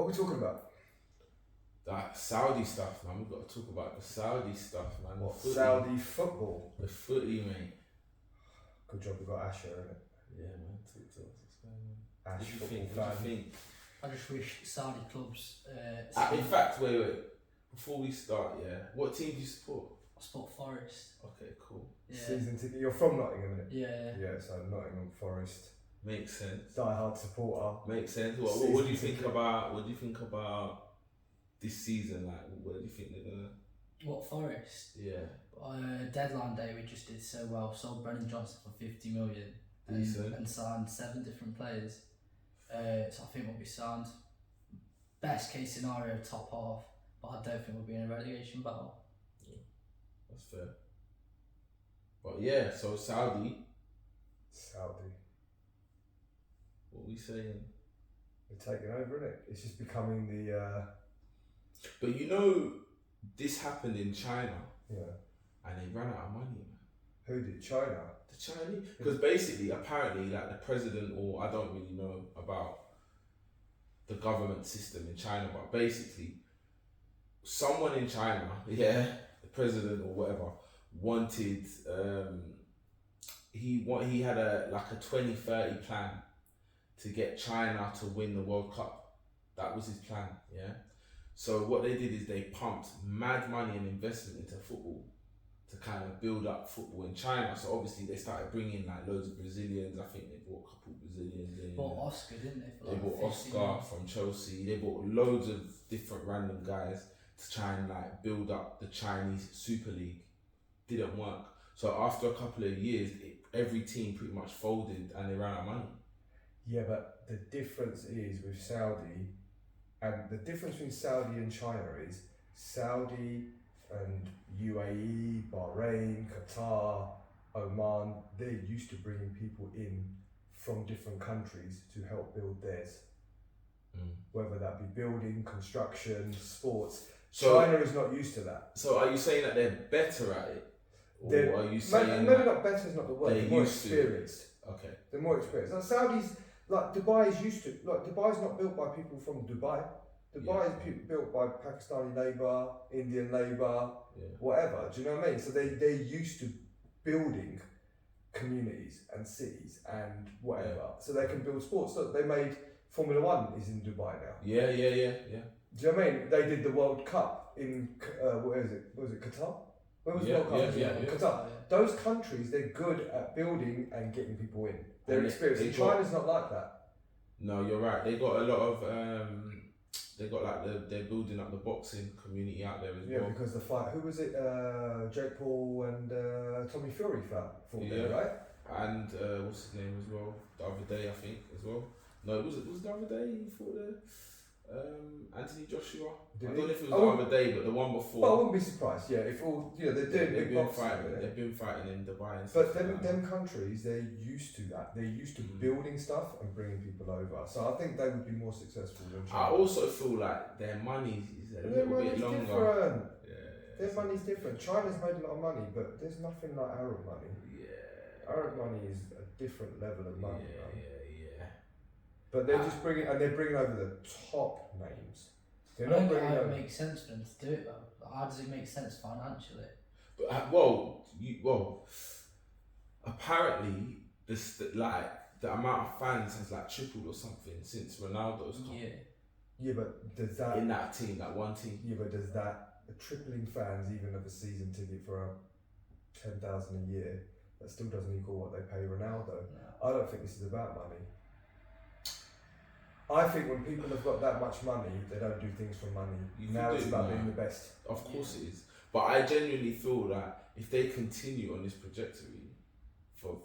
are we talking about? That Saudi stuff, man. We've got to talk about the Saudi stuff, man. What, The footy, Saudi football? the footy, mate. Good job we got Asher in it. Yeah, man. Talk to us. What's going on? Ash, What do you football think? fan. What do you think? I just wish Saudi clubs. In fact, wait. Before we start, yeah. What team do you support? I support Forest. Okay, cool. Yeah. Season ticket. You're from Nottingham, innit? Yeah. Yeah, so Nottingham Forest. Makes sense. Die-hard supporter. Makes sense. What do you think about? What do you think about this season? Like, what do you think they're gonna? What, Forest? Yeah. Deadline day, we just did so well. Sold Brennan Johnson for 50 million and signed 7 different players. So I think we'll be signed. Best case scenario, top half, but I don't think we'll be in a relegation battle. That's fair. But yeah, so Saudi. What are we saying? They're taking over, innit? It's just becoming the. But you know, this happened in China. Yeah. And they ran out of money, man. Who did? China? The Chinese? Because basically, apparently, like the president, or I don't really know about the government system in China, but basically, someone in China, the president or whatever, wanted, he had a 2030 plan to get China to win the World Cup. That was his plan, yeah? So what they did is they pumped mad money and investment into football to kind of build up football in China. So obviously they started bringing like loads of Brazilians. I think they bought a couple of Brazilians in. Bought Oscar, didn't they? For They bought Oscar from Chelsea. They bought loads of different random guys to try and like build up the Chinese Super League. Didn't work. So after a couple of years, every team pretty much folded and they ran out of money. Yeah, but the difference is with Saudi, and the difference between Saudi and China is Saudi and UAE, Bahrain, Qatar, Oman, they're used to bringing people in from different countries to help build theirs. Whether that be building, construction, sports. So, China is not used to that. So are you saying that they're better at it? Or are you saying maybe not better is not the word, they're more experienced. Okay. They're more experienced. Like Saudis, like Dubai is used to, like Dubai's not built by people from Dubai. Dubai is built by Pakistani labour, Indian labour, whatever. Do you know what I mean? So they're used to building communities and cities and whatever. Yeah. So they can build sports. Look, they made Formula One is in Dubai now. Yeah. Do you know what I mean? They did the World Cup in what was it Qatar? Where was the World Cup? Qatar. Those countries, they're good at building and getting people in. They're experienced. China's not like that. No, you're right. They got a lot of they're building up the boxing community out there as well. Yeah, because the fight. Who was it? Jake Paul and Tommy Fury fought there, right? And what's his name as well? The other day, I think as well. No, was it the other day he fought there? Anthony Joshua. I don't know if it was the other day, but the one before. But I wouldn't be surprised. Yeah, if all they're doing they've been fighting. They've been fighting in Dubai. And but them countries, they're used to that. They're used to building stuff and bringing people over. So I think they would be more successful than China. I also feel like their money is a little bit longer. Different. Their money's different. China's made a lot of money, but there's nothing like Arab money. Yeah. Arab money is a different level of money. Yeah. But they're just bringing over the top names. They're I not don't bringing know how over. it makes sense for them to do it though. How does it make sense financially? But apparently the amount of fans has like tripled or something since Ronaldo's come. Yeah, but does that in that team, that one team? Yeah, but does that tripling fans even of a season ticket for a 10,000 a year? That still doesn't equal what they pay Ronaldo. No. I don't think this is about money. I think when people have got that much money, they don't do things for money. Now it's about being the best. Of course it is. But I genuinely feel that if they continue on this trajectory for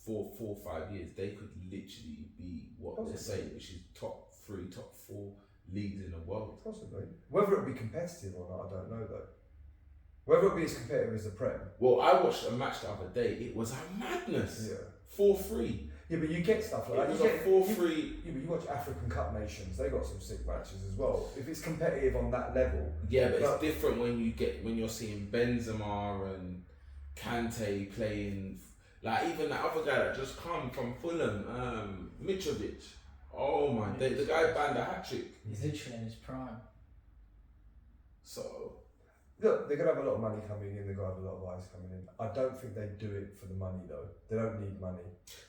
4 or 5 years, they could literally be what they're saying, which is top 3, top 4 leagues in the world. Possibly. Whether it be competitive or not, I don't know though. Whether it be as competitive as the Prem. Well, I watched a match the other day. It was a madness. Yeah. 4-3. Yeah, but you get stuff like that. You get 4-3. Yeah, but you watch African Cup nations, they got some sick matches as well. If it's competitive on that level. Yeah, but it's different when you're seeing Benzema and Kante playing, like even that other guy that just come from Fulham, Mitrovic. Oh my day, the guy banned a hat trick. He's literally in his prime. So Look, they're gonna have a lot of money coming in. They're gonna have a lot of eyes coming in. I don't think they do it for the money though. They don't need money.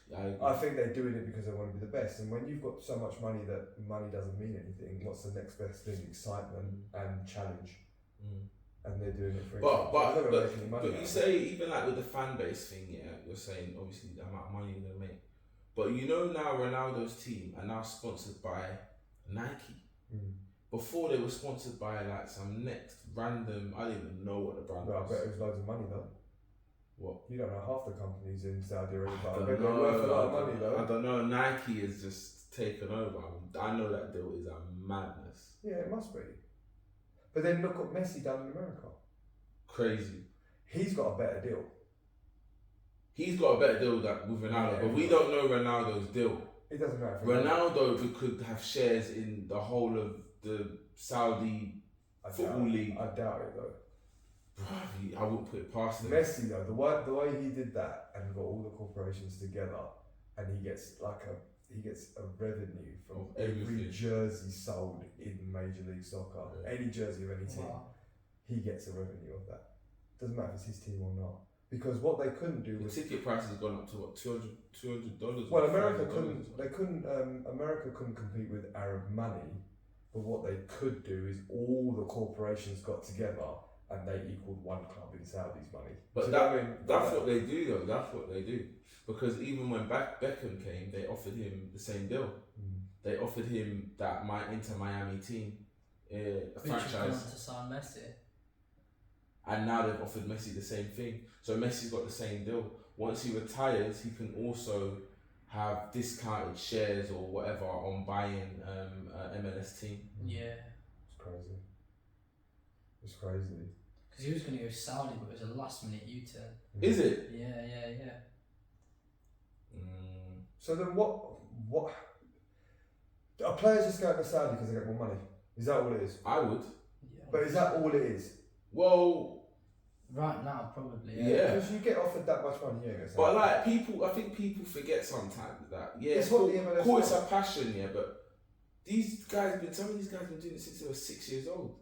yeah, I think they're doing it because they want to be the best. And when you've got so much money that money doesn't mean anything, what's the next best thing? Excitement and challenge. And they're doing it for But they're not gonna make any money you out of say even like with the fan base thing, yeah, you're saying obviously the amount of money you're gonna make. But you know now Ronaldo's team are now sponsored by Nike. it. Before they were sponsored by like some next random, I don't even know what the brand Well, I was. bet it was loads of money though. What? You don't know half the companies in Saudi Arabia, I but I don't bet they're worth a lot of know. money I though. don't know. Nike has just taken over. I know that deal is a madness. Yeah, it must be. But then look what Messi done in America. Crazy. He's got a better deal. He's got a better deal with Ronaldo, Yeah, but we don't know Ronaldo's deal. It doesn't matter. Ronaldo could have shares in the whole of the Saudi football league. I doubt it though. Bruv, I wouldn't put it past him. Messi though, the way he did that and got all the corporations together, and he gets a revenue from Of every everything. jersey sold in Major League Soccer. Yeah. Any jersey of any team, Wow. he gets a revenue of that. Doesn't matter if it's his team or not. Because what they couldn't do The was ticket price has gone up to what, $200? well, or America $500? America couldn't compete with Arab money, but what they could do is all the corporations got together and they equaled one club in Saudi's money. But Do you know what I mean? That's what they do though. That's what they do. Because even when Beckham came, they offered him the same deal. They offered him that Inter Miami team, a Which has gone franchise, on to sign Messi. and now they've offered Messi the same thing. So Messi's got the same deal. Once he retires, he can also have discounted shares or whatever on buying a MLS team. Yeah. It's crazy. It's crazy. Because he was going to go Saudi, but it was a last minute U-turn. Is it? Yeah. So then what are players just going to Saudi because they get more money? Is that all it is? I would. Yeah. But is that all it is? Well, Right now, probably. Yeah. Because you get offered that much money, you ain't gonna say but that. like people, I think people forget sometimes that It's what the MLS cool, it's does. a passion, yeah. But some of these guys been doing it since they were 6 years old.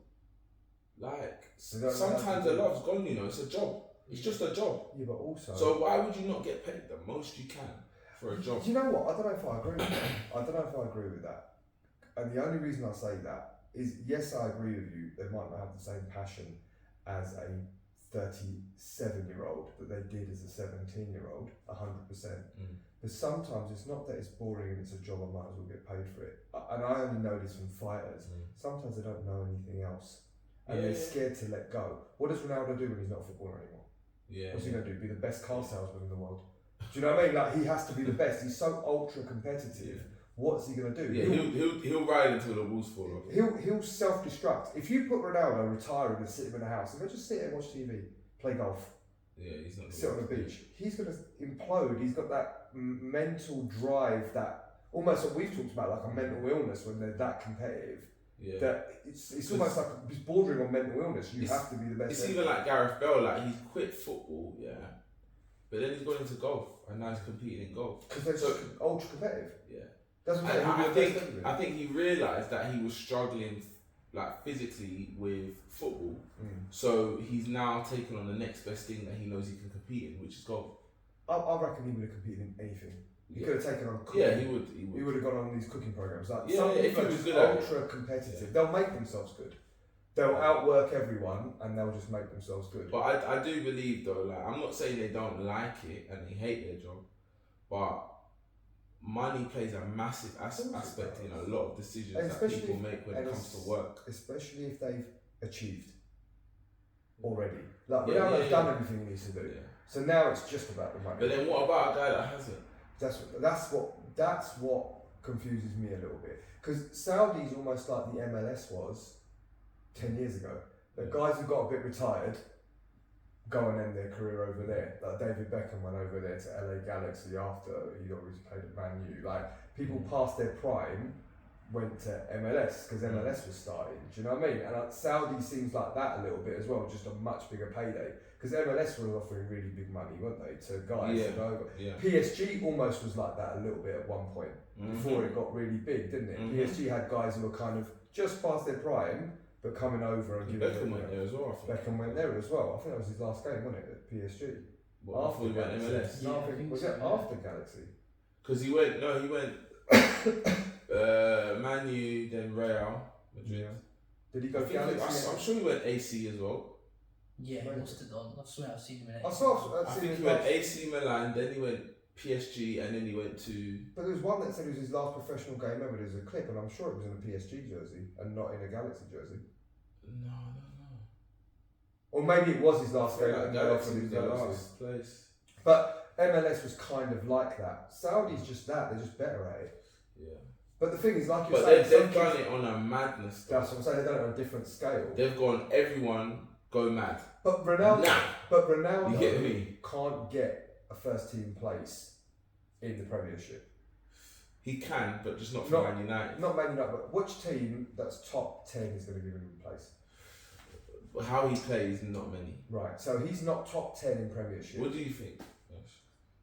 Like They don't know how sometimes to the do it. love's gone, you know. It's a job. It's just a job. Yeah, but also. So why would you not get paid the most you can for a job? Do you know what? I don't know if I agree with that. I don't know if I agree with that. And the only reason I say that is, yes, I agree with you. They might not have the same passion as a 37-year-old that they did as a 17-year-old, 100%. But sometimes it's not that it's boring and it's a job, I might as well get paid for it. And I only know this from fighters. Sometimes they don't know anything else. And they're scared to let go. What does Ronaldo do when he's not a footballer anymore? Yeah. What's he going to do? Be the best car salesman in the world? Do you know what I mean? Like, he has to be the best. He's so ultra competitive. What's he going to do? Yeah, he'll ride until the wheels fall off. He'll self-destruct. If you put Ronaldo retiring and sit him in a house, he'll just sit there and watch TV, play golf, Yeah, he's not. sit on the beach. He's going to implode. He's got that mental drive, that almost what we've talked about, like a mental illness when they're that competitive. Yeah. That it's almost like it's bordering on mental illness. You have to be the best. It's even like Gareth Bale. Like he's quit football, yeah, but then he's gone into golf and now he's competing in golf. Because they're So- ultra competitive. Yeah. Doesn't And matter. I think he realised that he was struggling like physically with football, so he's now taken on the next best thing that he knows he can compete in, which is golf. I reckon he would have competed in anything. He could have taken on cooking. Yeah, he would. He would have gone on these cooking programs. Like Yeah, some if people he are was just good at it. ultra competitive. They'll make themselves good. They'll outwork everyone and they'll just make themselves good. But I do believe though, like I'm not saying they don't like it and they hate their job, but money plays a massive aspect in a lot of decisions And that people make when it and comes to work. Especially if they've achieved already. Like Yeah, Ronaldo's yeah, done yeah. everything he needs to do. Yeah. So now it's just about the money. But then what about a guy that hasn't? That's what confuses me a little bit. Because Saudi's almost like the MLS was 10 years ago. The guys who got a bit retired go and end their career over there. Like David Beckham went over there to LA Galaxy after he'd already played at Man U. Like people past their prime went to MLS because MLS was starting. Do you know what I mean? And Saudi seems like that a little bit as well, just a much bigger payday. Because MLS were offering really big money, weren't they, to guys to go over. Yeah. PSG almost was like that a little bit at one point before it got really big, didn't it? PSG had guys who were kind of just past their prime, but coming over and giving. Beckham went there as well. Beckham went there as well. I think that was his last game, wasn't it, at PSG? After he went MLS. No, I think was it after Galaxy? Because he went Man U, then Real Madrid. Yeah. Did he go Galaxy? I'm sure he went AC as well. Yeah, he must have done. I swear I've seen him in AC. I think he went AC Milan, then he went PSG, and then he went to. But there was one that said it was his last professional game ever. There's a clip, and I'm sure it was in a PSG jersey and not in a Galaxy jersey. No. Or maybe it was his last game. Like Galaxy was the last place. But MLS was kind of like that. Saudi's just that. They're just better at it. Yeah. But the thing is, like you're saying, saying, they've done it on a madness. That's what I'm saying. They've done it on a different scale. They've gone everyone go mad. But Ronaldo, you get me? Can't get a first team place in the Premiership. He can, but just not for Man United. Not Man United, but which team that's top 10 is going to give him a place? How he plays, not many. Right, so he's not top 10 in Premiership. What do you think?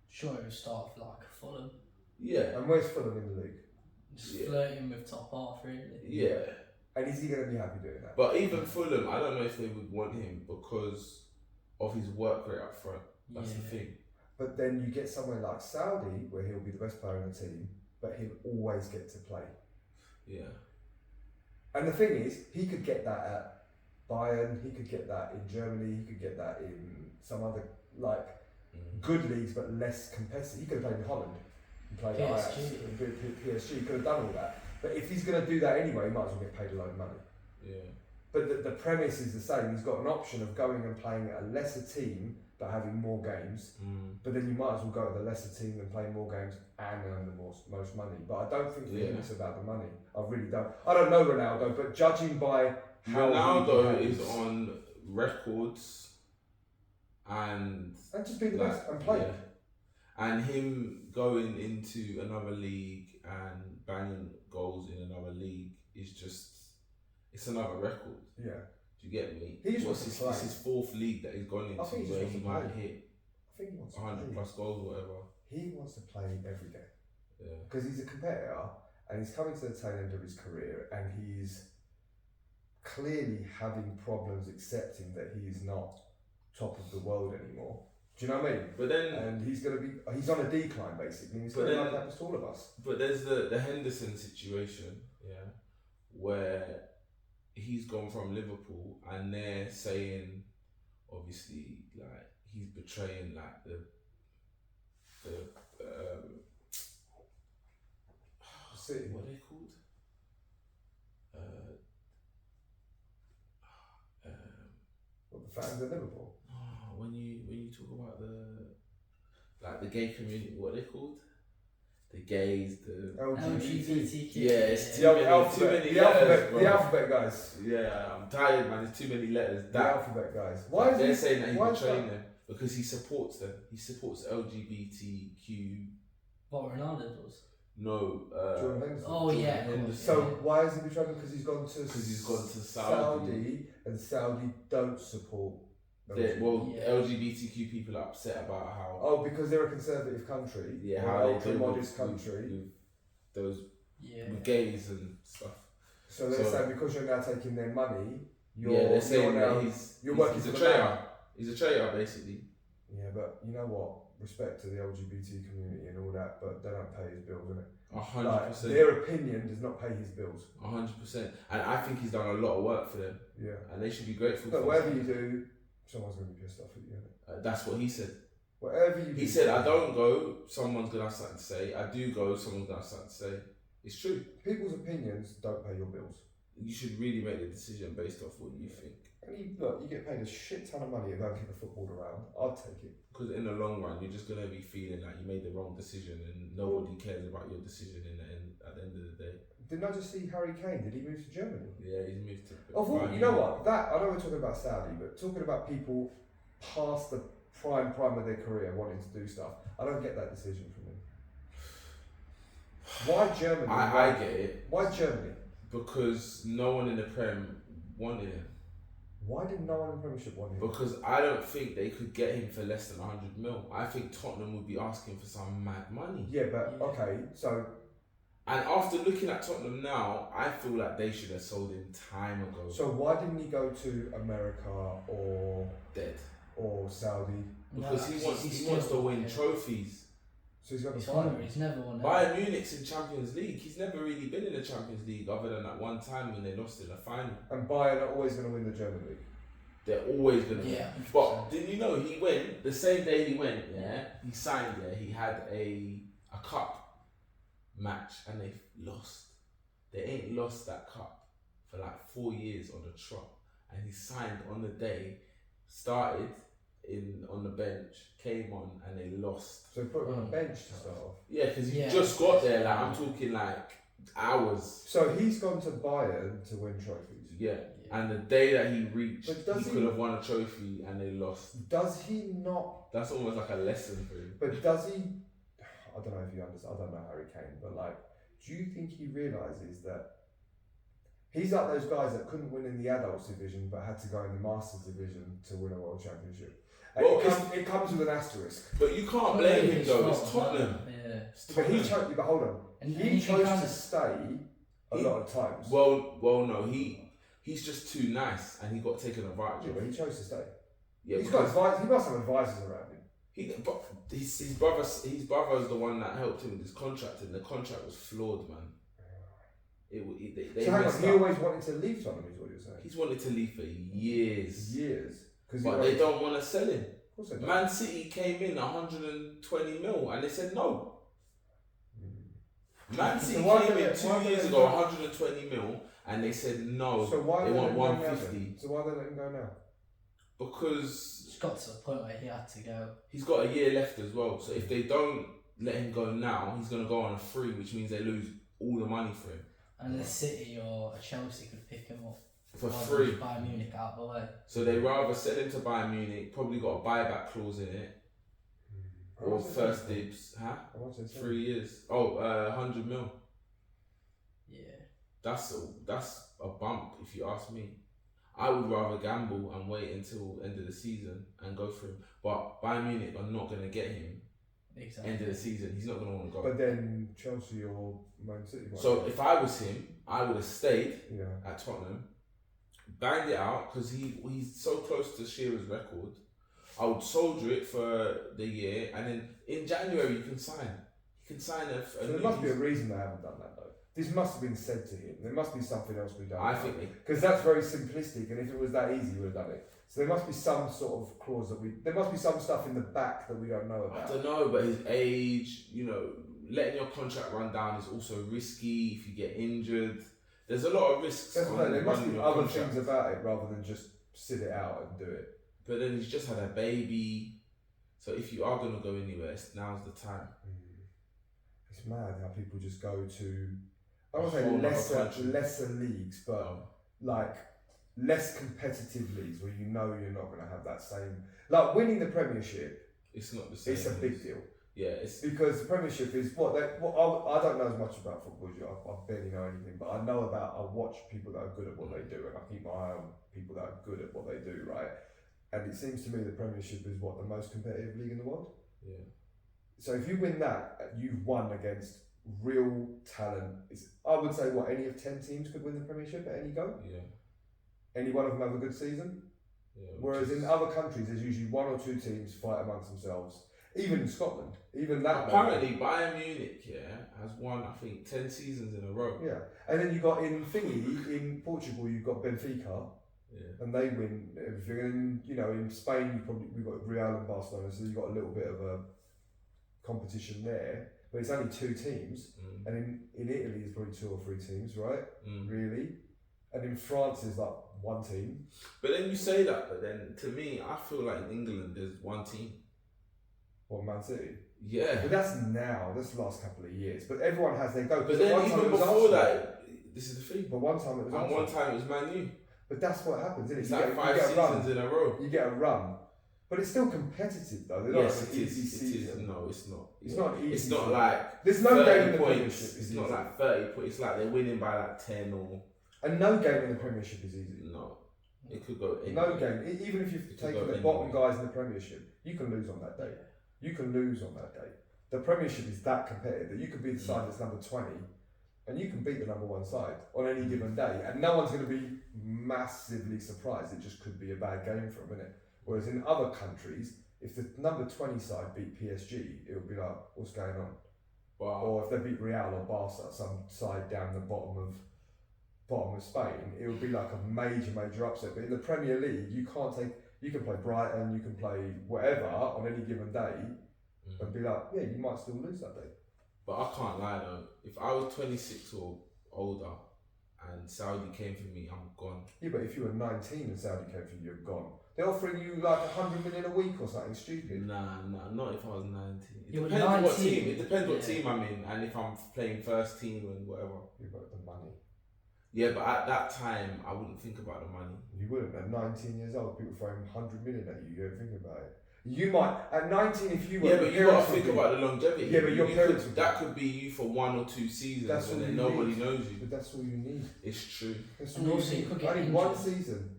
Sure, it would start off like Fulham. Yeah. And where's Fulham in the league? Just flirting with top half, really. Yeah. And is he going to be happy doing that? But even Fulham, I don't know if they would want him because of his work rate up front. That's the thing. But then you get somewhere like Saudi, where he'll be the best player in the team, but he'll always get to play. Yeah. And the thing is, he could get that at Bayern, he could get that in Germany, he could get that in some other, good leagues, but less competitive. He could have played in Holland. He played Ajax, PSG, he could have done all that. But if he's going to do that anyway, he might as well get paid a load of money. Yeah. But the premise is the same. He's got an option of going and playing at a lesser team but having more games. But then you might as well go to the lesser team and play more games and earn the most money. But I don't think for him it's about the money. I really don't. I don't know Ronaldo, but judging by how Ronaldo is on records and just be the best and play. Yeah. And him going into another league and banging goals in another league is just, it's another record. Yeah. Do you get me? It's his fourth league that he's gone into where he might hit 100 plus goals or whatever. He wants to play every game. Yeah. Because he's a competitor and he's coming to the tail end of his career and he's clearly having problems accepting that he is not top of the world anymore. Do you know what I mean? But then, and he's on a decline basically. He's going to happen to all of us. But there's the Henderson situation, where he's gone from Liverpool and they're saying, obviously, like he's betraying like the City. What are they called? What, the fans of Liverpool? When you talk about the gay community, what are they called? The gays, the LGBTQ. Yeah, it's too many letters, bro. The alphabet guys. Yeah, I'm tired, man. There's too many letters. The alphabet guys. Why is they're saying that he's betraying them? Because he supports them. He supports LGBTQ. What Ronaldo does? No. Jordan Henderson. Oh yeah. Henderson. So why is he betraying? Because he's gone to Saudi, and Saudi don't support. LGBTQ people are upset about how. Oh, because they're a conservative country. Yeah, how they deal modest country. With those with gays and stuff. So they're saying because you're now taking their money, they're saying that he's a traitor. He's a traitor, basically. Yeah, but you know what? Respect to the LGBT community and all that, but they don't pay his bills, innit? 100%. Their opinion does not pay his bills. 100%. And I think he's done a lot of work for them. Yeah. And they should be grateful but for whatever you do, someone's going to be pissed off at you, innit? That's what he said. Whatever you do. He said, I don't go, someone's going to have something to say. I do go, someone's going to have something to say. It's true. People's opinions don't pay your bills. You should really make the decision based off what you think. And you get paid a shit ton of money to go and kick a football around. I'd take it. Because in the long run, you're just going to be feeling like you made the wrong decision and nobody cares about your decision at the end of the day. Didn't I just see Harry Kane? Did he move to Germany? Yeah, he's moved to... You know what? I know we're talking about Saudi, but talking about people past the prime of their career wanting to do stuff, I don't get that decision from him. Why Germany? I get it. Why Germany? Because no one in the Prem wanted him. Why did no one in the Premiership want him? Because I don't think they could get him for less than 100 mil. I think Tottenham would be asking for some mad money. Yeah, but okay, so. And after looking at Tottenham now, I feel like they should have sold him time ago. So why didn't he go to America or Saudi? Because he wants to win trophies. So he's got He's never won. Bayern Munich's in Champions League. He's never really been in the Champions League other than that one time when they lost in the final. And Bayern are always going to win the German League. They're always going to win. Yeah. But didn't you know he went the same day he went? Yeah, he signed. Yeah, he had a cup match and they lost. They ain't lost that cup for like 4 years on the trot. And he signed on the day, started on the bench, came on and they lost. So he put him on a bench to start off. Yeah, because he just got there. Like I'm talking like hours. So he's gone to Bayern to win trophies. Yeah. And the day that he reached, But he could have won a trophy and they lost. Does he not? That's almost like a lesson for him. But does he? I don't know if you understand. I don't know Harry Kane, but like, do you think he realizes that he's like those guys that couldn't win in the adults division but had to go in the masters division to win a world championship? Well, it comes with an asterisk. But you can't blame him though. It's Tottenham. Yeah. But he chose. But hold on. And He chose to stay a lot of times. Well, no. He's just too nice, and he got taken advantage Yeah, of. but he chose to stay. Yeah, He's got advice. He must have advisors around him. But his brother was the one that helped him with his contract, and the contract was flawed, man. They So hang messed on, he up. always wanted to leave Tottenham, is what you're saying? He's wanted to leave for years. But They don't want to sell him. Of course they don't. Man City came in 120 mil and they said no. Man City came in 2 years ago 120 mil and they said no. So why they they want let him go 150. now? So why they let him go now? Because It's got to the point where he had to go. he's got a year left as well. So if they don't let him go now, he's going to go on a free, which means they lose all the money for him. And a City or a Chelsea could pick him up For rather free. than Bayern Munich out of the way. So they rather sell him to Bayern Munich, probably got a buyback clause in it, or first dibs, huh? 3 years. 100 mil. Yeah. That's a bump if you ask me. I would rather gamble and wait until end of the season and go for him. But Bayern Munich are not going to get him Exactly. end of the season. He's not going to want to go. But then Chelsea or Man City. So if I was him, I would have stayed Yeah. at Tottenham, banged it out because he's so close to Shearer's record. I would soldier it for the year, and then in January you can sign. He can sign a So there must be a reason they haven't done that though. This must have been said to him. There must be something else we don't I know. think Because that's very simplistic, and if it was that easy, we would have done it. So there must be some sort of clause there must be some stuff in the back that we don't know I about. don't know, but his age, letting your contract run down is also risky if you get injured. There's a lot of risks. There must running be your other contract. things about it rather than just sit it out and do it. But then he's just had a baby, so if you are gonna go anywhere, now's the time. It's mad how people just go to, I don't A whole say other country. lesser leagues, but like less competitive leagues where you know you're not going to have that same, like winning the Premiership. It's not the same. It's a big deal. Yeah, it's Because the Premiership is I don't know as much about football as you. I barely know anything, but I watch people that are good at what they do, and I keep my eye on people that are good at what they do, right? And it seems to me the Premiership is the most competitive league in the world. Yeah. So if you win that, you've won against real talent. I would say any of 10 teams could win the Premiership at any go. Yeah. Any one of them have a good season. Yeah. Whereas in other countries, there's usually 1 or 2 teams fight amongst themselves. Even in Scotland, even that. Apparently, Bayern Munich, has won I think 10 seasons in a row. Yeah, and then you got in Portugal, you've got Benfica, and they win everything. And in Spain, we've got Real and Barcelona, so you've got a little bit of a competition there. But it's only 2 teams, and in Italy, there's probably 2 or 3 teams, right? Really, and in France, there's like 1 team. But then you say that, but then to me, I feel like in England, there's 1 team. Or Man City. Yeah. But that's the last couple of years. But everyone has their go. But then even before that, this is the thing. But one time it was And one time it was Man U. But that's what happens, isn't it? It's like 5 seasons in a row. You get a run. But it's still competitive though. They're not Yes, like it an is. easy It is. season. No, it's not. It's not an easy. It's not season. like There's no game in the 30 Premiership. points. is It's not easy. like 30 points. It's like they're winning by like 10 or And no game in the Premiership is easy. no. It could go anywhere. No game, even if you've It could taken go the anywhere. bottom guys in the Premiership, you can lose on that day. You can lose on that day. The Premiership is that competitive that you could be the side that's number 20 and you can beat the number 1 side on any given day, and no one's going to be massively surprised. It just could be a bad game for them, innit? Whereas in other countries, if the number 20 side beat PSG, it would be like, what's going on? Wow. Or if they beat Real or Barca, some side down the bottom of Spain, it would be like a major upset. But in the Premier League, you can play Brighton, you can play whatever on any given day, and be like, yeah, you might still lose that day. But I can't lie though. If I was 26 or older and Saudi came for me, I'm gone. Yeah, but if you were 19 and Saudi came for you, you're gone. They're offering you like 100 million a week or something stupid. Nah, not if I was 19. It You were depends what 19, team. It depends what yeah. team I'm in, and if I'm playing first team and whatever. You've got the money. Yeah, but at that time, I wouldn't think about the money. You wouldn't. At 19 years old, people throwing 100 million at you. You don't think about it. You might at 19 if you were. Yeah, but you got to think about the longevity. Yeah, but your parents could, would that could be you for 1 or 2 seasons, That's and all then you nobody need. knows you. But that's all you need. It's true. That's And all also you you need. could get Only one injured. season.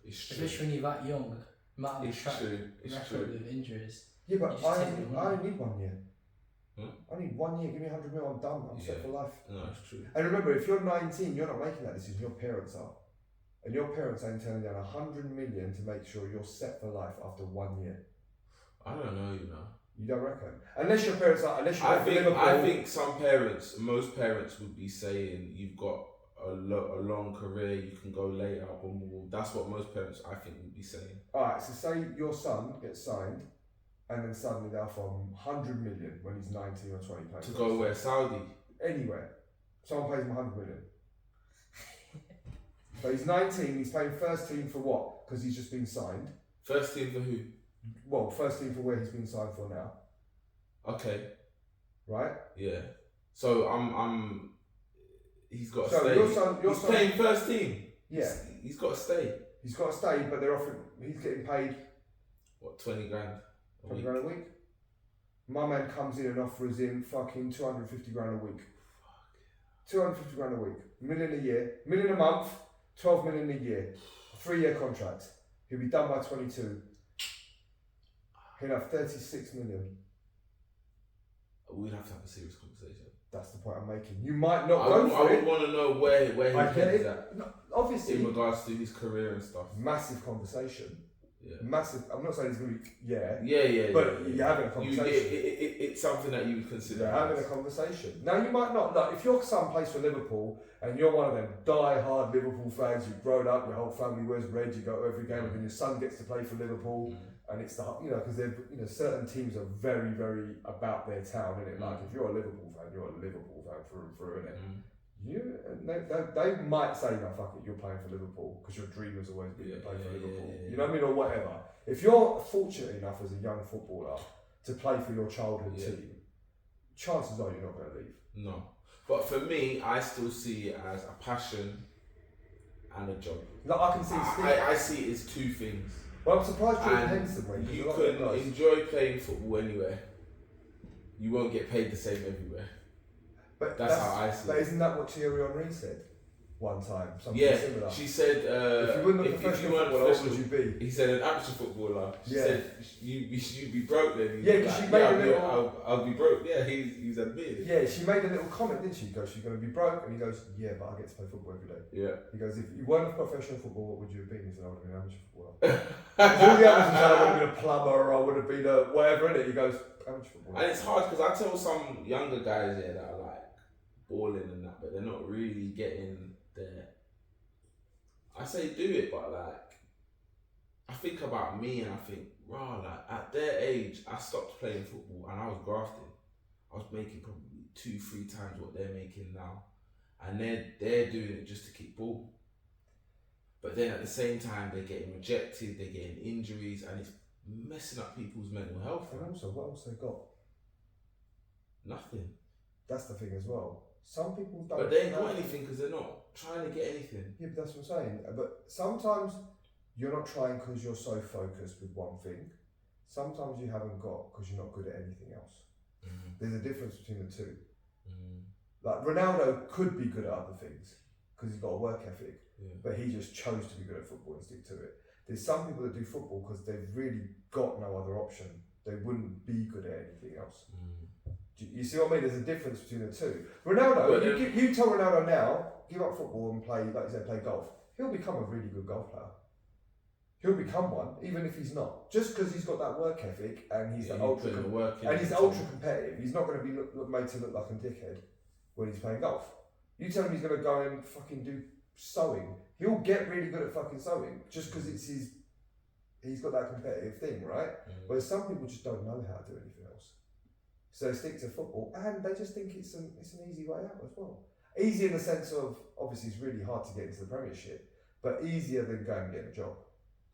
It's true. Especially when you're that young. You might have a It's track true. It's record true. with injuries. Yeah, but You just I take the only money. need 1 year. I need 1 year. Give me 100 mil. I'm done. I'm set Yeah. for life. No, it's true. And remember, if you're 19, you're not making that decision. Your parents are, and your parents ain't turning down 100 million to make sure you're set for life after 1 year. I don't know, you know. You don't reckon? Unless your parents are. Unless you're Liverpool. I think most parents would be saying you've got a long career, you can go later. Boom, boom, boom. That's what most parents, I think, would be saying. All right. So say your son gets signed, and then suddenly they're offer him 100 million when he's 19 or 20. To go where? Saudi? Anywhere. Someone pays him 100 million. But he's 19. He's playing first team for what? Because he's just been signed. First team for who? Well, first team for where he's been signed for now. Okay. Right. Yeah. So he's got to So stay. your He's son. playing first team. Yeah. He's got to stay. He's got to stay, but they're offering. He's getting paid What, 20 grand a 20 week? grand a week. My man comes in and offers him fucking 250 grand a week. 250 grand a week. Million a year. Million a month. 12 million a year. 3-year contract. He'll be done by 22. He'll have 36 million. We'd have to have a serious conversation. That's the point I'm making. You might not I go would, for I would it. want to know where I his get head is it. at No, obviously, in regards to his career and stuff. massive conversation. Yeah. Massive. I'm not saying it's going to be, Yeah. but you're having a conversation. It's something that you would consider. You're having a conversation. Now, you might not. Like, if your son plays for Liverpool and you're one of them die-hard Liverpool fans, you've grown up, your whole family wears red, you go to every game, and your son gets to play for Liverpool, and it's the, because they're, certain teams are very, very about their town, innit? Like, if you're a Liverpool fan, you're a Liverpool fan through and through, innit? They might say, no, fuck it, you're playing for Liverpool because your dream has always been to play for Liverpool. You know what I mean? Or whatever. If you're fortunate enough as a young footballer to play for your childhood team, chances are you're not going to leave. No. But for me, I still see it as a passion and a job. Like, I can see I see it as two things. Well, I'm surprised Jordan And Henderson went. you can enjoy playing football anywhere. You won't get paid the same everywhere. But that's how I see But it. isn't that what Thierry Henry said one time? Something Yeah, similar. she said if you weren't a professional footballer, what would you be? He said an amateur footballer. She said you'd be broke then. Yeah, because she made a little. I'll be broke. Yeah, he's admitted. Yeah, she made a little comment, didn't she? She goes, "She's going to be broke," and he goes, "Yeah, but I get to play football every day." Yeah. He goes, "If you weren't a professional footballer, what would you have been?" He said, "I would have been an amateur footballer." All the others said, "I would have been a plumber, or I would have been a whatever." In it, he goes, "Amateur footballer." And it's hard because I tell some younger guys that are like balling and that, but they're not really getting there. I say do it, but like I think about me and I think, like at their age, I stopped playing football and I was grafting. I was making probably 2-3 times what they're making now, and they're doing it just to keep ball. But then at the same time, they're getting rejected, they're getting injuries, and it's messing up people's mental health. And also, what else they got? Nothing. That's the thing as well. Some people don't. But they ain't got anything because they're not trying to get anything. Yeah, but that's what I'm saying. But sometimes you're not trying because you're so focused with one thing. sometimes you haven't got because you're not good at anything else. There's a difference between the two. Like Ronaldo could be good at other things because he's got a work ethic, but he just chose to be good at football and stick to it. There's some people that do football because they've really got no other option. They wouldn't be good at anything else. You see what I mean? There's a difference between the two. Ronaldo, you tell Ronaldo now, give up football and play, like you said, play golf. He'll become a really good golf player. He'll become one, even if he's not. Just because he's got that work ethic and he's ultra competitive, he's not going to be made to look like a dickhead when he's playing golf. You tell him he's going to go and fucking do sewing, he'll get really good at fucking sewing just because he's got that competitive thing, right? Whereas some people just don't know how to do anything else. So they stick to football and they just think it's an easy way out as well. Easy in the sense of, obviously it's really hard to get into the Premiership, but easier than going and getting a job.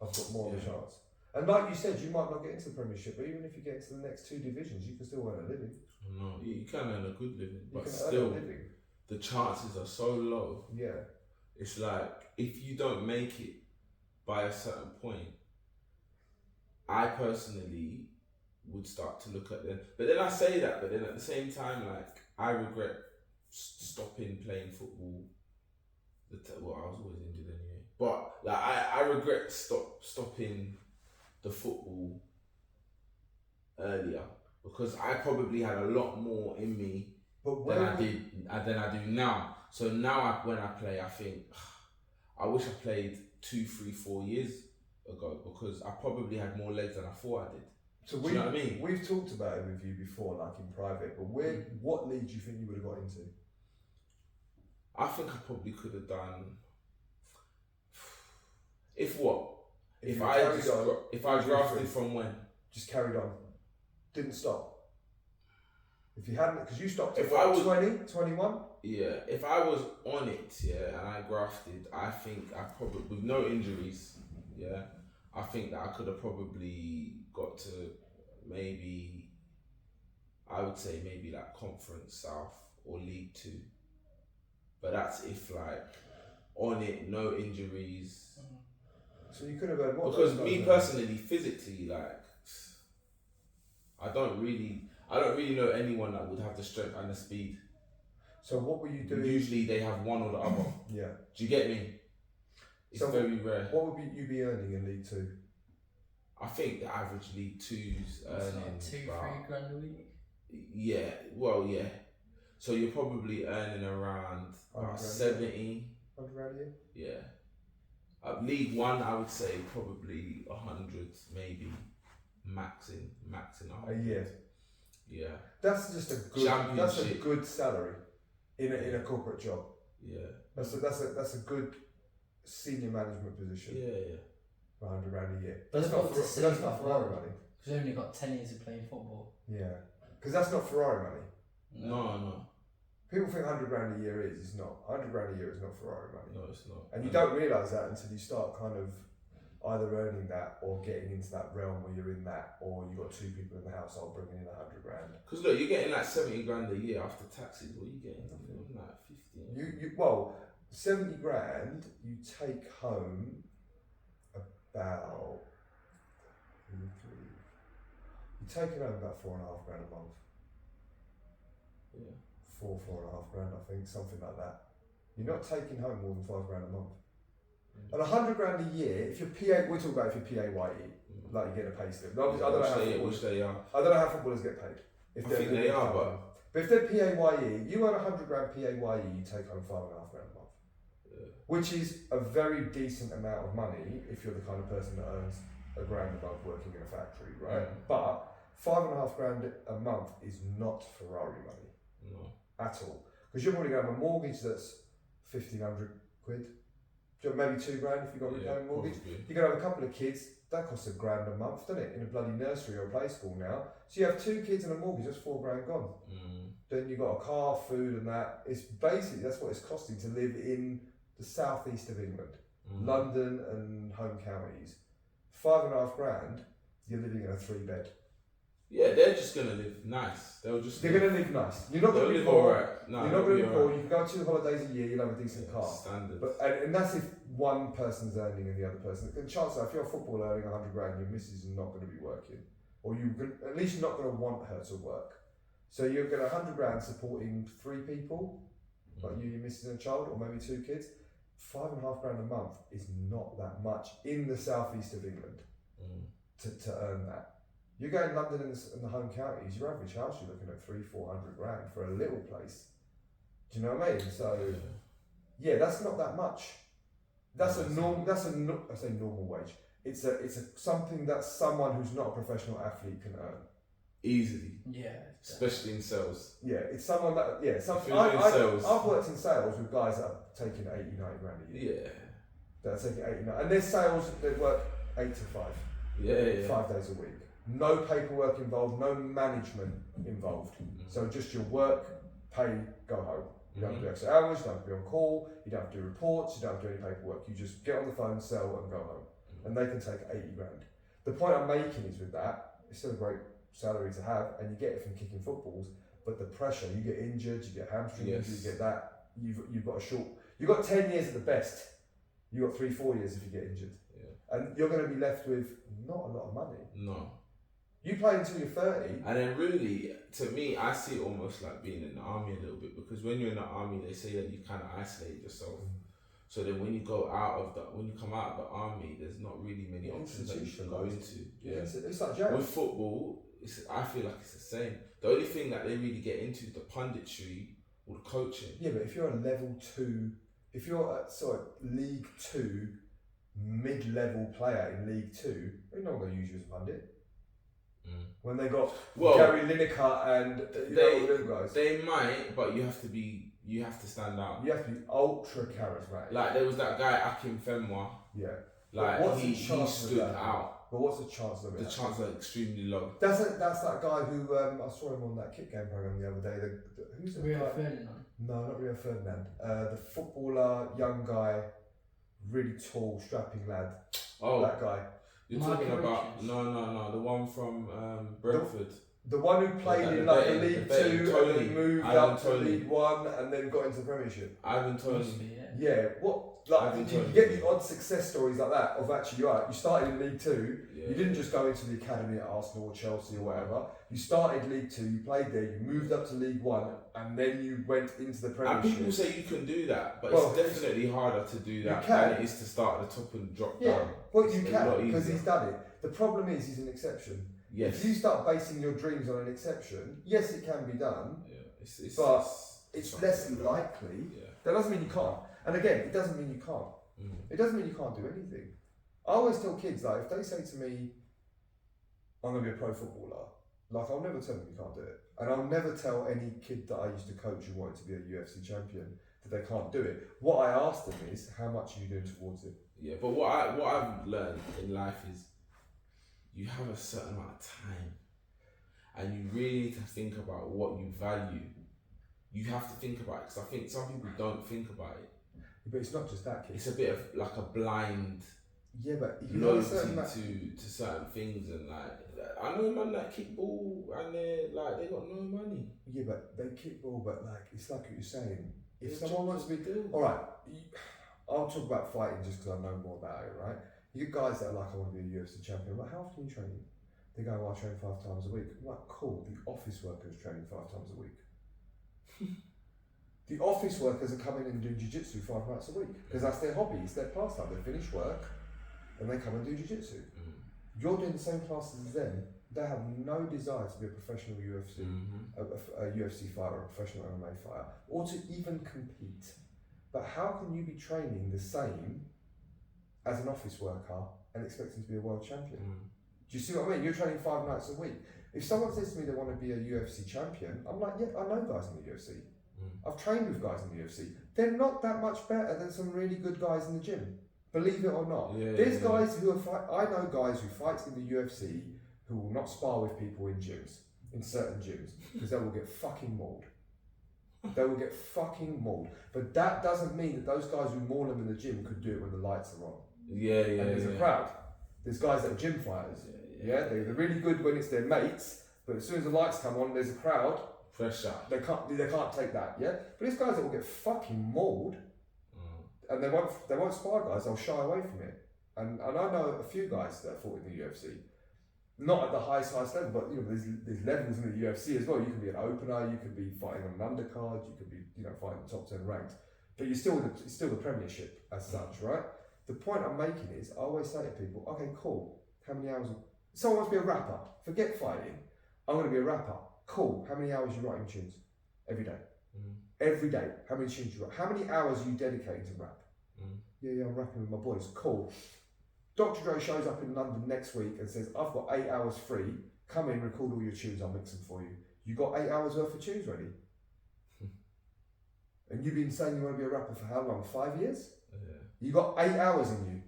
I've got more of a chance. And like you said, you might not get into the Premiership, but even if you get into the next two divisions, you can still earn a living. No, you can earn a good living, but still, the chances are so low. Yeah. It's like, if you don't make it by a certain point, I personally would start to look at them. But then I say that, but then at the same time, like, I regret stopping playing football. Well, I was always injured anyway. But like, I regret stopping the football earlier because I probably had a lot more in me than I do now. So now when I play, I think I wish I played 2, 3, 4 years ago because I probably had more legs than I thought I did. So do you know what I mean? We've talked about it with you before, like in private, but what league do you think you would have got into? I think I probably could have done. If I grafted from when? Just carried on. Didn't stop. If you hadn't, because you stopped at 20, 21? Yeah, if I was on it, and I grafted, I think I probably, with no injuries, I think that I could have probably got to maybe, I would say maybe like Conference South or League 2. But that's if like, on it, no injuries. So you could have had what? Because me personally, physically, like, I don't really know anyone that would have the strength and the speed. So what were you doing? Usually they have one or the other. Yeah. Do you get me? It's very rare. What would you be earning in League 2? I think the average League 2's earning like 2-3 grand a week. Yeah, well, yeah. So you're probably earning around about 70. 100 grand a year? Yeah. League 1, I would say probably 100, maybe maxing 100. A year. Yeah. That's just a good salary in a corporate job. Yeah. That's a good senior management position. Yeah. For 100 grand a year. But that's not Ferrari money. Because you've only got 10 years of playing football. Yeah. Because that's not Ferrari money. No. People think 100 grand a year is. It's not. 100 grand a year is not Ferrari money. No, it's not. And you don't realise that until you start kind of either earning that or getting into that realm where you're in that, or you've got 2 people in the household bringing in 100 grand. Because look, you're getting like 70 grand a year after taxes. What are you getting? Like 50. Well, 70 grand, you take home about. You're taking home about 4.5 grand a month. Yeah. 4.5 grand, I think, something like that. You're not taking home more than 5 grand a month. And 100 grand a year, if you're PA, we're talking about if you're PAYE, like you get a pay slip. Obviously, I don't know how footballers get paid. I think they are, but if they're PAYE, you earn 100 grand PAYE, you take home 5.5 grand a month. Yeah. Which is a very decent amount of money if you're the kind of person that earns £1 grand a month working in a factory, right? Yeah. But 5.5 grand a month is not Ferrari money. No. At all. Because you're probably going to have a mortgage that's 1,500 quid. Maybe 2 grand if you've got a repaying mortgage. Probably. You're going to have a couple of kids, that costs £1 grand a month, doesn't it? In a bloody nursery or play school now. So you have 2 kids and a mortgage, that's 4 grand gone. Then you've got a car, food and that. It's basically, that's what it's costing to live in the southeast of England. London and home counties. 5.5 grand, you're living in a 3-bed. Yeah, they're just gonna live nice. They're gonna live nice. You're not gonna be poor. Right. No, you're not gonna be poor. You can go 2 holidays a year. You'll have a decent car. Standard. But and that's if one person's earning and the other person. And chances are, if you're a footballer earning 100 grand, your missus is not going to be working. or at least you're not going to want her to work. So you're going to 100 grand supporting 3 people, like you, your missus and a child, or maybe 2 kids. 5.5 grand a month is not that much in the southeast of England to earn that. You go in London and the home counties, your average house you're looking at 300-400 grand for a little place. Do you know what I mean? So yeah, that's not that much. That's a norm. I say normal wage. It's something that someone who's not a professional athlete can earn easily. Yeah, especially in sales. Yeah, it's someone that I've worked in sales with guys that are taking 80-90 grand a year. Yeah, that are taking 80-90, and there's sales that work 8 to 5. Yeah, 5 days a week. No paperwork involved, no management involved. So just your work, pay, go home. You don't have to do extra hours, you don't have to be on call, you don't have to do reports, you don't have to do any paperwork. You just get on the phone, sell, and go home. And they can take 80 grand. The point I'm making is with that, it's still a great salary to have, and you get it from kicking footballs, but the pressure, you get injured, you get hamstring injury, you get that, you've got 10 years at the best. You've got 3-4 years if you get injured. Yeah. And you're going to be left with not a lot of money. No. You play until you're 30. And then really, to me, I see it almost like being in the army a little bit, because when you're in the army, they say that you kind of isolate yourself. So then when you come out of the army, there's not really many options that you can go into. Yeah, it's like jail. With football, I feel like it's the same. The only thing that they really get into is the punditry or the coaching. Yeah, but if you're a level 2, if you're League 2 mid-level player in League 2, they're not going to use you as a pundit. When they got Gary Lineker and them guys, they might, but you have to stand out. You have to be ultra charismatic. Like there was that guy Akim Fenwa. Yeah. Like he stood out. But what's the chance of it? The chances are extremely low. That's that guy who I saw him on that kick game program the other day. Who's the Rio Ferdinand? No, not Rio Ferdinand. The footballer, young guy, really tall, strapping lad. Oh, that guy. You're talking about the one from Brentford. The one who played in like the League 2 and then moved up to League 1 and then got into the Premiership. Ivan Toney. Yeah, you get the odd success stories like that of actually you started in League 2, you didn't just go into the academy at Arsenal or Chelsea or whatever. You started League 2, you played there, you moved up to League 1 and then you went into the Premiership. And people say you can do that, but it's definitely harder to do that than it is to start at the top and drop down. Well, you can because he's done it. The problem is he's an exception. Yes. If you start basing your dreams on an exception, yes, it can be done, it's less likely. Yeah. That doesn't mean you can't. And again, it doesn't mean you can't. It doesn't mean you can't do anything. I always tell kids, like, if they say to me, I'm going to be a pro footballer, like, I'll never tell them you can't do it. And I'll never tell any kid that I used to coach who wanted to be a UFC champion that they can't do it. What I ask them is, how much are you doing towards it? Yeah, but what I've learned in life is you have a certain amount of time and you really need to think about what you value. You have to think about it, because I think some people don't think about it. But it's not just that, kid. It's a bit of like a blind loyalty to certain things, and like I know man that kick ball and they got no money. Yeah, but they kick ball, but like it's like what you're saying. If someone wants to be alright, I'll talk about fighting just because I know more about it, right? You get guys that are like, I want to be a UFC champion. Like, how often are you training? They go, well, I train 5 times a week. I'm like, cool. The office workers training 5 times a week. The office workers are coming in and doing jiu-jitsu 5 nights a week because that's their hobby, it's their pastime. They finish work and they come and do jiu-jitsu. You're doing the same classes as them. They have no desire to be a professional UFC, a UFC fighter, or a professional MMA fighter, or to even compete. But how can you be training the same as an office worker and expecting to be a world champion? Do you see what I mean? You're training 5 nights a week. If someone says to me they want to be a UFC champion, I'm like, yeah, I know guys in the UFC. I've trained with guys in the UFC. They're not that much better than some really good guys in the gym. Believe it or not. There's guys who I know guys who fight in the UFC who will not spar with people in gyms, in certain gyms, because they will get fucking mauled. They will get fucking mauled. But that doesn't mean that those guys who maul them in the gym could do it when the lights are on. And there's a crowd. There's guys that are gym fighters. They're really good when it's their mates, but as soon as the lights come on, there's a crowd. Pressure. They can't take that, But these guys that will get fucking mauled, and they won't spar guys. They'll shy away from it. And I know a few guys that fought in the UFC, Not at the highest level, but you know, there's levels in the UFC as well. You can be an opener, you could be fighting on an undercard, you could be, you know, fighting top 10 ranked, but it's still the Premiership as such, right? The point I'm making is, I always say to people, okay, cool. How many hours? Someone wants to be a rapper. Forget fighting. I'm going to be a rapper. Cool. How many hours are you writing tunes? Every day. Every day. How many tunes you write? How many hours are you dedicating to rap? Yeah, I'm rapping with my boys. Cool. Dr. Dre shows up in London next week and says, I've got 8 hours free. Come in, record all your tunes. I'll mix them for you. You got 8 hours worth of tunes ready? And you've been saying you want to be a rapper for how long? 5 years? Yeah. You got 8 hours in you.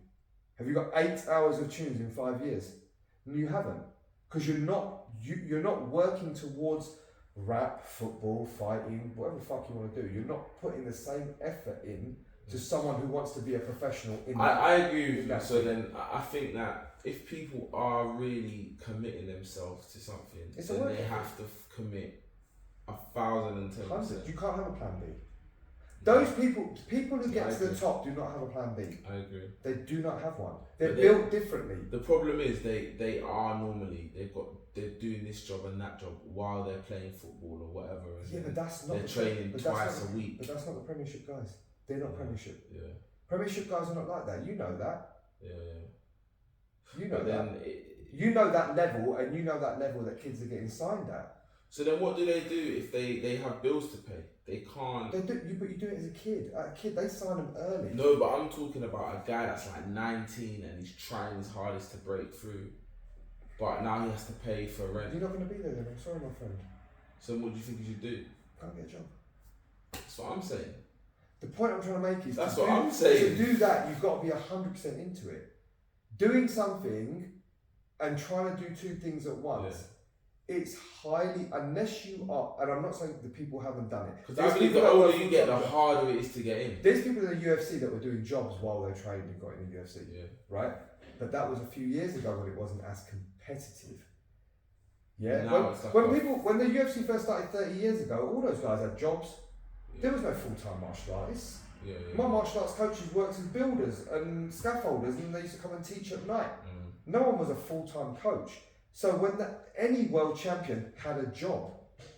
Have you got 8 hours of tunes in 5 years? No, you haven't, because you're not working towards rap, football, fighting, whatever the fuck you want to do. You're not putting the same effort in to someone who wants to be a professional. I agree with you. So then I think that if people are really committing themselves to something, then they have to commit 1,010%. You can't have a plan B. Those people who get to the top do not have a plan B. I agree. They do not have one. They're built differently. The problem is they are normally they're doing this job and that job while they're playing football or whatever. Yeah, but that's not. They're training twice a week. But that's not the Premiership guys. They're not Premiership. Yeah. Premiership guys are not like that. You know that. Yeah. You know that. You know that level, and you know that level that kids are getting signed at. So then, what do they do if they have bills to pay? They can't. But you do it as a kid. A kid, they sign them early. No, but I'm talking about a guy that's like 19 and he's trying his hardest to break through, but now he has to pay for rent. You're not going to be there then. I'm sorry, my friend. So what do you think you should do? Can't get a job. That's what I'm saying. The point I'm trying to make is that's what I'm saying. To do that, you've got to be 100% into it. Doing something and trying to do two things at once. Yeah. It's highly, unless you are, and I'm not saying the people haven't done it. Because I believe the older you get, the harder it is to get in. There's people in the UFC that were doing jobs while they trained and got in the UFC, right? But that was a few years ago when it wasn't as competitive. Yeah, when the UFC first started 30 years ago, all those guys had jobs. Yeah. There was no full-time martial artists. My martial arts coaches worked as builders and scaffolders, and they used to come and teach at night. No one was a full-time coach. So when any world champion had a job,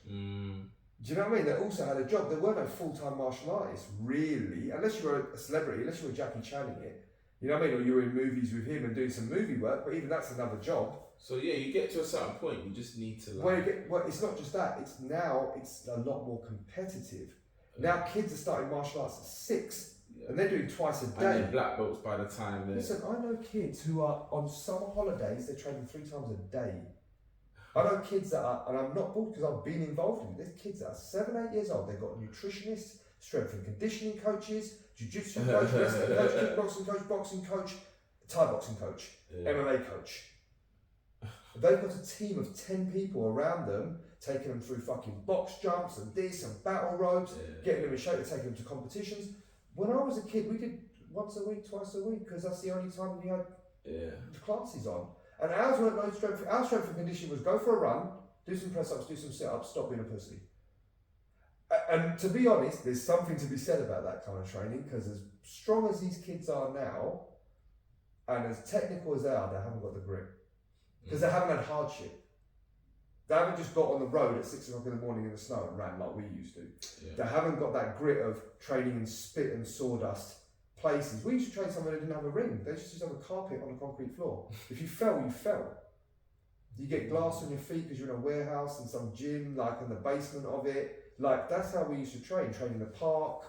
do you know what I mean? They also had a job. There were no full-time martial artists, really, unless you were a celebrity, unless you were Jackie Channing it. You know what I mean? Or you were in movies with him and doing some movie work, but even that's another job. So yeah, you get to a certain point, you just need to well, it's not just that. It's a lot more competitive. Now kids are starting martial arts at 6. And they're doing twice a day. And they're black belts by the time they're... Listen, I know kids who are on summer holidays, they're training 3 times a day. I know kids that are, and I'm not bored because I've been involved in it, there's kids that are 7, 8 years old, they've got nutritionists, strength and conditioning coaches, jiu-jitsu coach, wrestling coach, kickboxing coach, boxing coach, Thai boxing coach, MMA coach. They've got a team of 10 people around them, taking them through fucking box jumps and this and battle ropes, getting them in shape, taking them to competitions. When I was a kid, we did once a week, twice a week, because that's the only time we had the classes on. And ours weren't no strength. Our strength and conditioning was go for a run, do some press ups, do some sit ups, stop being a pussy. And to be honest, there's something to be said about that kind of training, because as strong as these kids are now, and as technical as they haven't got the grit, because they haven't had hardship. They haven't just got on the road at 6 o'clock in the morning in the snow and ran like we used to. They haven't got that grit of training in spit and sawdust places. We used to train somewhere that didn't have a ring. They just used to have a carpet on a concrete floor. If you fell, you fell. You get glass on your feet because you're in a warehouse and some gym, like in the basement of it. Like, that's how we used to train in the park.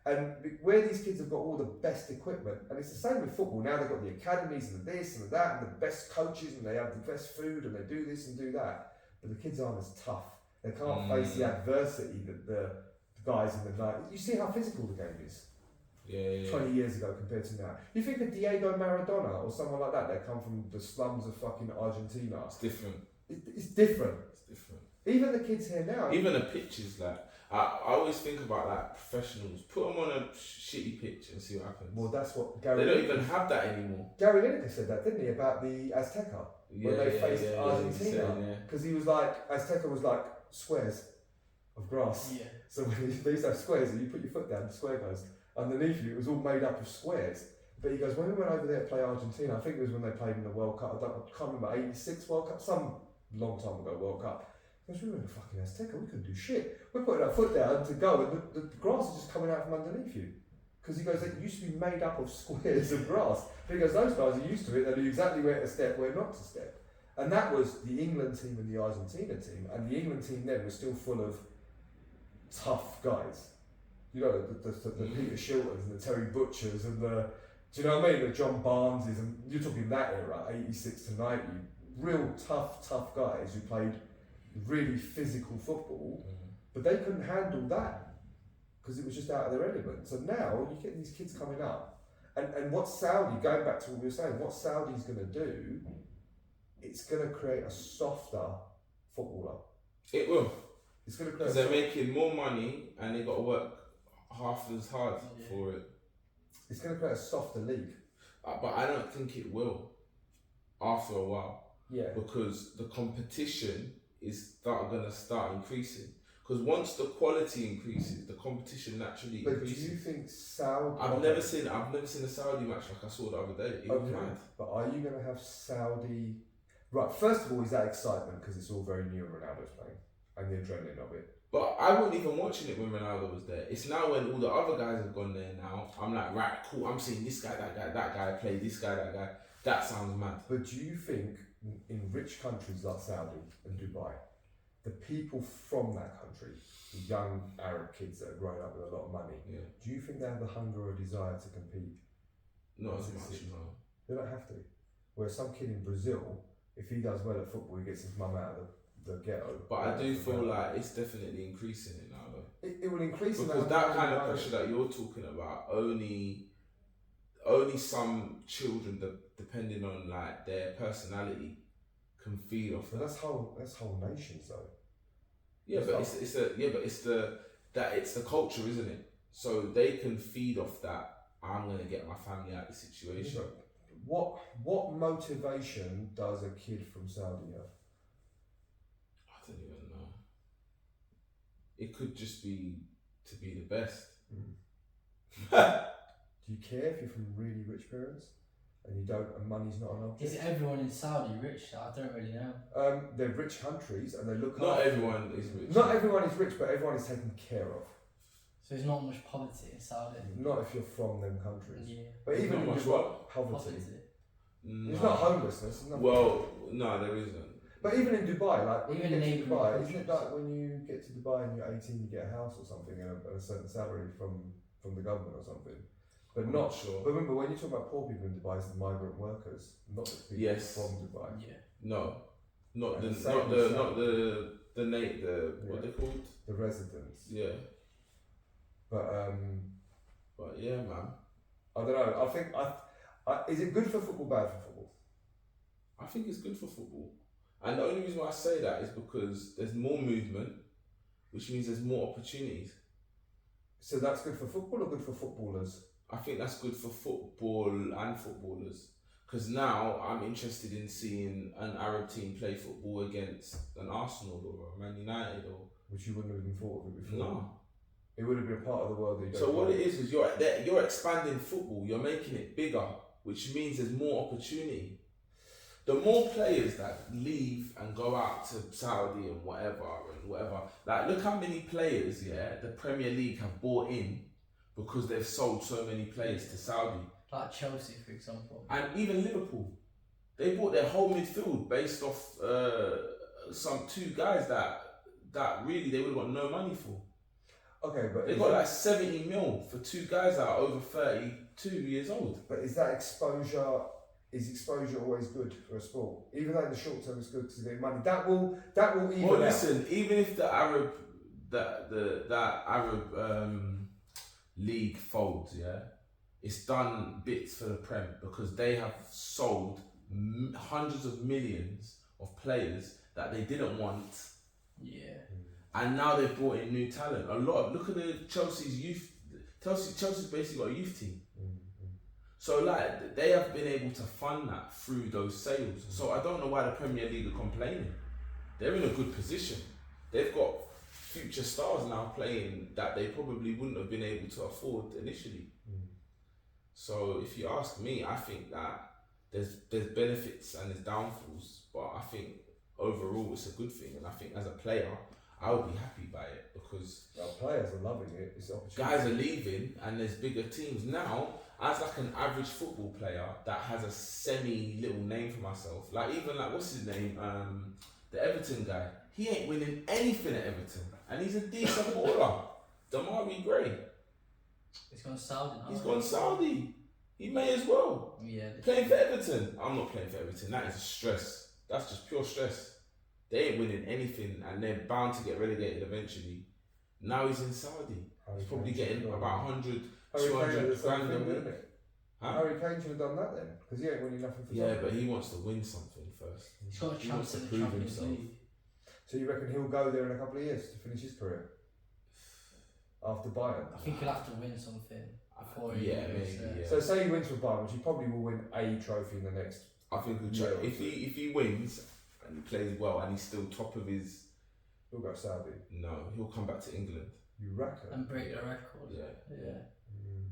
And where these kids have got all the best equipment, and it's the same with football. Now they've got the academies and the this and the that and the best coaches, and they have the best food and they do this and do that. But the kids aren't as tough. They can't face the adversity that the guys in the night. You see how physical the game is. 20 years ago compared to now. You think of Diego Maradona or someone like that come from the slums of fucking Argentina. It's different. It's different. It's different. Even the kids here now. Even the pitches, like I always think about like professionals. Put them on a shitty pitch and see what happens. Well, that's what Gary. They don't even have that anymore. Gary Lineker said that, didn't he, about the Azteca when they faced Argentina? Because he was like, Azteca was like squares of grass. Yeah. So when they used to have squares, and you put your foot down, the square goes underneath you. It was all made up of squares. But he goes, when we went over there to play Argentina, I think it was when they played in the World Cup, I can't remember, 86 World Cup, some long time ago World Cup. He goes, we were in the fucking Azteca, we couldn't do shit. We're putting our foot down to go and the grass is just coming out from underneath you. Because he goes, it used to be made up of squares of grass. But he goes, those guys are used to it, they knew exactly where to step, where not to step. And that was the England team and the Argentina team. And the England team then was still full of tough guys. You know, the Peter Shiltons and the Terry Butchers and the, do you know what I mean? The John Barneses, and you're talking that era, 86 to 90. Real tough guys who played really physical football, but they couldn't handle that because it was just out of their element. So now you get these kids coming up, and what Saudi, going back to what we were saying, what Saudi's going to do, it's going to create a softer footballer. It will. It's going to create. Because they're making more money and they got to work half as hard for it. It's going to create a softer league. But I don't think it will after a while. Yeah. Because the competition is going to start increasing. Because once the quality increases, the competition naturally increases. But do you think Saudi? I've never seen a Saudi match like I saw the other day. It was mad. But are you going to have Saudi? Right. First of all, is that excitement because it's all very new and Ronaldo's playing and the adrenaline of it. But I wasn't even watching it when Ronaldo was there. It's now when all the other guys have gone there now. I'm like, right, cool. I'm seeing this guy, that guy play, this guy, that guy. That sounds mad. But do you think in rich countries like Saudi and Dubai, the people from that country, the young Arab kids that are growing up with a lot of money, do you think they have the hunger or desire to compete? Not as much, no. They don't have to. Whereas some kid in Brazil, if he does well at football, he gets his mum out of the ghetto. But I do feel like it's definitely increasing it now, though. It will increase because that kind of pressure that you're talking about, only some children, depending on like their personality, can feed off. But that's whole nations though. Yeah, but it's the culture, isn't it? So they can feed off that. I'm gonna get my family out of the situation. What motivation does a kid from Saudi have? I don't even know. It could just be to be the best. Do you care if you're from really rich parents and money's not an object? Is everyone in Saudi rich? I don't really know. They're rich countries and they look. Not everyone is rich. Not everyone is rich, but everyone is taken care of. So there's not much poverty in Saudi. Not if you're from them countries. Yeah. But even not if much you've got poverty. No. It's not homelessness. Well, no, there isn't. But even in Dubai, like when even you get to Dubai, countries. isn't it like when you get to Dubai and you're 18, you get a house or something and a certain salary from the government or something? But I'm not sure. But remember, when you talk about poor people in Dubai, it's the migrant workers, not the people from Dubai. Yeah. No, not And what they called? The residents. Yeah. But yeah, man. I don't know. I think is it good for football? Bad for football? I think it's good for football, and the only reason why I say that is because there's more movement, which means there's more opportunities. So that's good for football or good for footballers? I think that's good for football and footballers. Because now I'm interested in seeing an Arab team play football against an Arsenal or a Man United which you wouldn't have even thought of it before. No. It would have been a part of the world that you don't So what know. it is you're expanding football, you're making it bigger, which means there's more opportunity. The more players that leave and go out to Saudi and whatever, like look how many players, the Premier League have bought in because they've sold so many players to Saudi. Like Chelsea, for example. And even Liverpool. They bought their whole midfield based off some two guys that really they would have got no money for. Okay, but they got like 70 mil for two guys that are over 32 years old. But is that exposure? Is exposure always good for a sport? Even though in the short term it's good because they get money. That will even Well, out. listen. Even if the Arab league folds, it's done bits for the Prem because they have sold hundreds of millions of players that they didn't want. Yeah. And now they've brought in new talent. Look at the Chelsea's youth. Chelsea's basically got a youth team. So like they have been able to fund that through those sales. So I don't know why the Premier League are complaining. They're in a good position. They've got future stars now playing that they probably wouldn't have been able to afford initially. So if you ask me, I think that there's benefits and there's downfalls, but I think overall it's a good thing, and I think as a player, I would be happy by it because players are loving it. It's an opportunity. guys are leaving, and there's bigger teams now. As like an average football player that has a semi little name for myself, like even like what's his name, the Everton guy, he ain't winning anything at Everton, and he's a decent baller. Damari Gray. He's gone Saudi. He's gone Saudi. He may as well. Yeah. Playing for Everton. I'm not playing for Everton. That is a stress. That's just pure stress. They ain't winning anything, and they're bound to get relegated eventually. Now he's in Saudi. He's probably getting about 100, 200 grand a week. Harry Kane should have done that then, because he ain't winning nothing for Yeah, but he wants to win something first. He's got a He wants chance to in the prove Champions himself. League. So you reckon he'll go there in a couple of years to finish his career? After Bayern? I think he'll have to win something before he Yeah, goes maybe, there. yeah. So say he wins for Bayern, which he probably will win a trophy in the next. I think if he wins and he plays well and he's still top of his, He'll go Saudi. no, he'll come back to England. You reckon? And break the record. Yeah.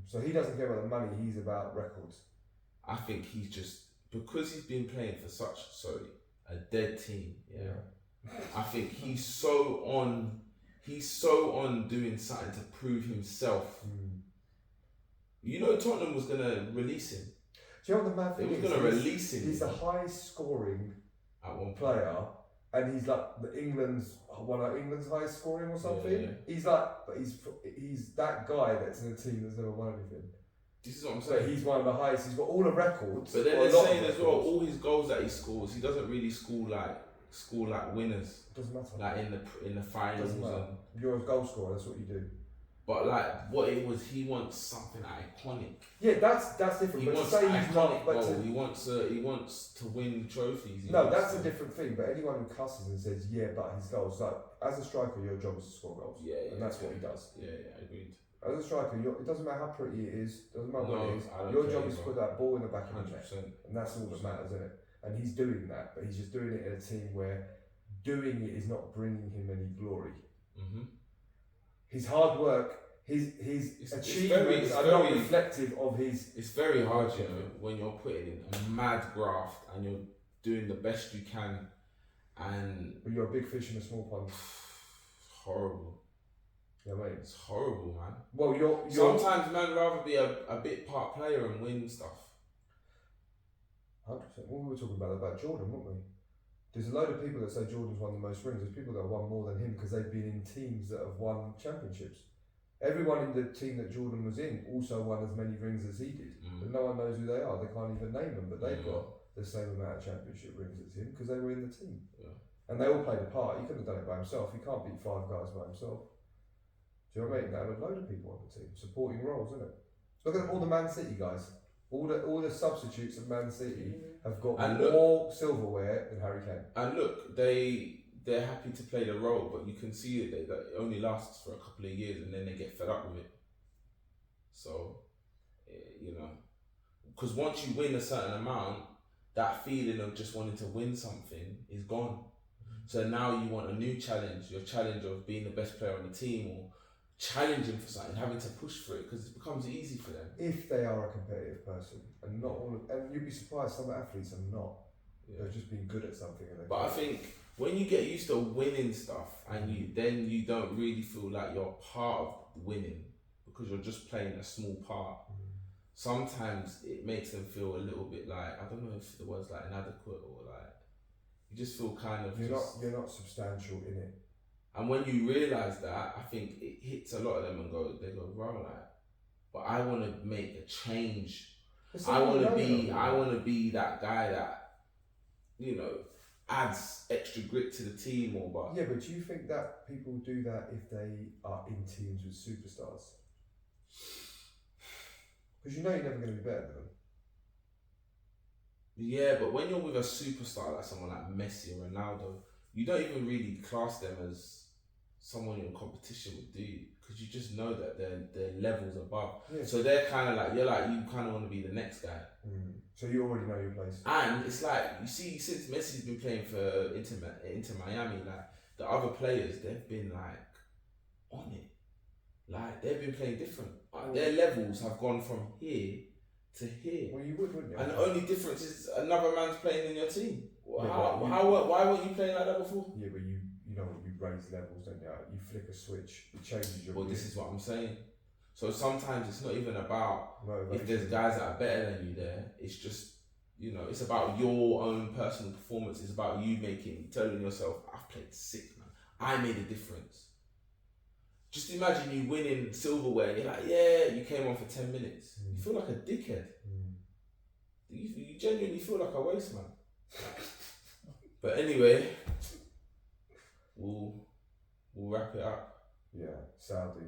So he doesn't care about the money, he's about records. I think he's just because he's been playing for such a dead team. Yeah. I think he's so on doing something to prove himself. You know, Tottenham was gonna release him. Do you know what the mad They thing was is? gonna release him. He's the highest scoring at one point. player, and he's like one of England's highest scoring or something. Yeah. He's like, but he's that guy that's in a team that's never won anything. This is what I'm So saying. he's one of the highest. He's got all the records. But then or a they're lot of saying as well, records. all his goals that he scores, he doesn't really score like winners, Doesn't matter. like in the finals. Doesn't matter. And, You're a goal scorer. That's what you do. but like what it was, he wants something iconic. Yeah, that's different. He but to wants say an he's not, iconic but goal. to, He wants to win trophies. He no, wants that's to, a different thing. But anyone who cusses and says, "Yeah, but his goals," like as a striker, your job is to score goals. Yeah, and that's what he does. Yeah, agreed. As a striker, it doesn't matter how pretty it is, doesn't matter what No, it is. I don't Your care job is to either. put that ball in the back of the net, 100%. and that's all that matters, isn't it? And he's doing that, but he's just doing it in a team where doing it is not bringing him any glory. His hard work, his achievements are not reflective of his. It's very hard, you know, when you're putting in a mad graft and you're doing the best you can, and But you're a big fish in a small pond. horrible. You know what I mean? It's horrible, man. Well, you're Sometimes man rather be a bit part player and win stuff. 100%. Well, we were talking about Jordan, weren't we? There's a load of people that say Jordan's won the most rings. There's people that have won more than him because they've been in teams that have won championships. Everyone in the team that Jordan was in also won as many rings as he did. But no one knows who they are. They can't even name them, but they've got the same amount of championship rings as him because they were in the team. Yeah. And they all played a part. He couldn't have done it by himself. He can't beat 5 guys by himself. Do you know what I mean? They had a load of people on the team, supporting roles, isn't it? Look at all the Man City guys. All the substitutes of Man City have got more silverware than Harry Kane. And look, they're happy to play the role, but you can see that it only lasts for a couple of years and then they get fed up with it. So, you know, because once you win a certain amount, that feeling of just wanting to win something is gone. So now you want a new challenge, your challenge of being the best player on the team or challenging for something, having to push for it because it becomes easy for them. If they are a competitive person, and not all of, and you'd be surprised some athletes are not. Yeah. They've just been good at something. And But I think when you get used to winning stuff and you don't really feel like you're part of winning because you're just playing a small part. Sometimes it makes them feel a little bit like, I don't know if the word's like inadequate or like you just feel kind of you're not substantial in it. And when you realise that, I think it hits a lot of them and they go, right, like, but I want to make a change. I want to be that guy that, you know, adds extra grit to the team or but. Yeah, but do you think that people do that if they are in teams with superstars? Because you know you're never going to be better than them. Yeah, but when you're with a superstar like someone like Messi or Ronaldo, you don't even really class them as someone you're in competition with, do you? Because you just know that they're levels above. Yeah. So they're kind of like, you kind of want to be the next guy. So you already know your place. And it's like, you see, since Messi's been playing for Inter Miami, like the other players, they've been like on it. Like they've been playing different. Their levels have gone from here to here. Well, you would, wouldn't you? And the only difference is another man's playing in your team. Yeah, Why weren't you playing like that before? Yeah, but you know, you raise levels, don't you? You flick a switch, it changes your. Well, this is what I'm saying. So sometimes it's not even about motivation. if there's guys that are better than you there. It's just, you know, it's about your own personal performance. It's about you telling yourself, I've played sick, man. I made a difference. Just imagine you winning silverware and you're like, yeah, you came on for 10 minutes. You feel like a dickhead. You genuinely feel like a waste man. But anyway, we'll wrap it up. Yeah, Saudi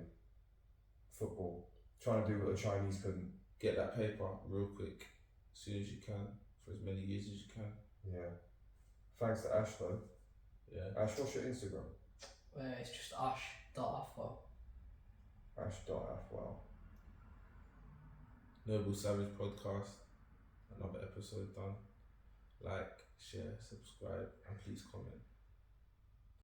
football, trying to do what the Chinese couldn't. Get that paper real quick, as soon as you can, for as many years as you can. Yeah. Thanks to Ash though. Yeah. Ash, what's your Instagram? It's just ash.afwell. Ash.afwell. Noble Savage Podcast. Another episode done. Like, share, subscribe, and please comment.